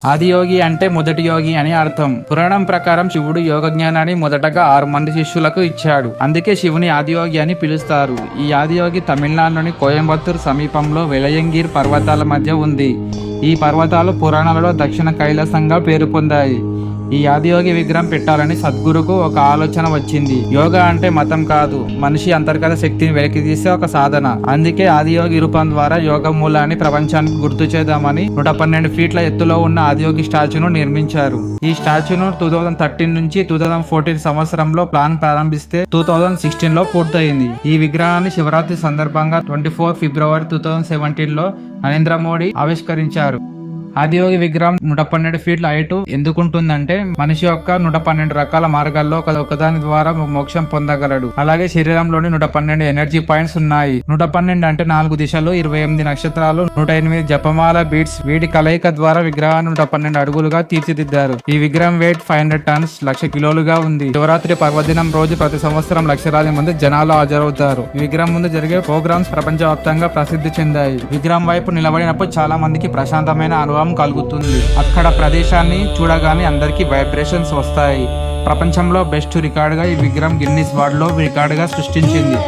ఆదియోగి అంటే మొదటి యోగి అని అర్థం. పురాణం ప్రకారం శివుడు యోగ జ్ఞానాన్ని మొదటగా 6 మంది శిష్యులకు ఇచ్చాడు. అందుకే శివుని ఆదియోగి అని పిలుస్తారు. ఈ ఆదియోగి తమిళనాడులోని కోయంబత్తూర్ సమీపంలో వెలయంగిరి పర్వతాల మధ్య ఉంది. ఈ పర్వతాలు పురాణాలలో దక్షిణ కైలాసంగా పేరు పొందాయి. ఈ ఆదియోగి విగ్రహం పెట్టాలని సద్గురుకు ఒక ఆలోచన వచ్చింది. యోగా అంటే మతం కాదు, మనిషి అంతర్గత శక్తిని వెలికితీసే ఒక సాధన. అందుకే ఆదియోగి రూపం ద్వారా యోగ మూలాన్ని ప్రపంచానికి గుర్తు చేద్దామని 112 ఫీట్ల ఎత్తులో ఉన్న ఆదియోగి స్టాచ్యూను నిర్మించారు. ఈ స్టాచ్యూను 2013 నుంచి 2014 సంవత్సరంలో ప్లాన్ ప్రారంభిస్తే 2016లో పూర్తయింది. ఈ విగ్రహాన్ని శివరాత్రి సందర్భంగా 24 ఫిబ్రవరి 2017 లో నరేంద్ర మోడీ ఆవిష్కరించారు. ఆదియోగి విగ్రహం 112 ఫీట్ల హైట్ ఎందుకుంటుందంటే మనిషి యొక్క 112 రకాల మార్గాల్లో ఒకదాని ద్వారా మోక్షం పొందగలడు. అలాగే శరీరంలోని 112 ఎనర్జీ పాయింట్స్ ఉన్నాయి. 112 అంటే 4 దిశలు, 28 నక్షత్రాలు, 108 జపమాల బీట్స్. వీటి కలయిక ద్వారా విగ్రహాన్ని 112 అడుగులుగా తీర్చిదిద్దారు. ఈ విగ్రహం వెయిట్ 500 టన్స్ 1,00,000 కిలోలుగా ఉంది. శివరాత్రి పర్వదినం రోజు ప్రతి సంవత్సరం లక్షలాది మంది జనాలు హాజరవుతారు. ఈ విగ్రహం ముందు జరిగే ప్రోగ్రామ్స్ ప్రపంచవ్యాప్తంగా ప్రసిద్ధి చెందాయి. విగ్రహం వైపు నిలబడినప్పుడు చాలా మందికి ప్రశాంతమైన అనుభవం కలుగుతుంది. అక్కడ ప్రదేశాన్ని చూడగానే అందరికీ వైబ్రేషన్స్ వస్తాయి. ప్రపంచంలో బెస్ట్ రికార్డుగా ఈ విగ్రహం గిన్నిస్ వరల్డ్ లో రికార్డుగా సృష్టించింది.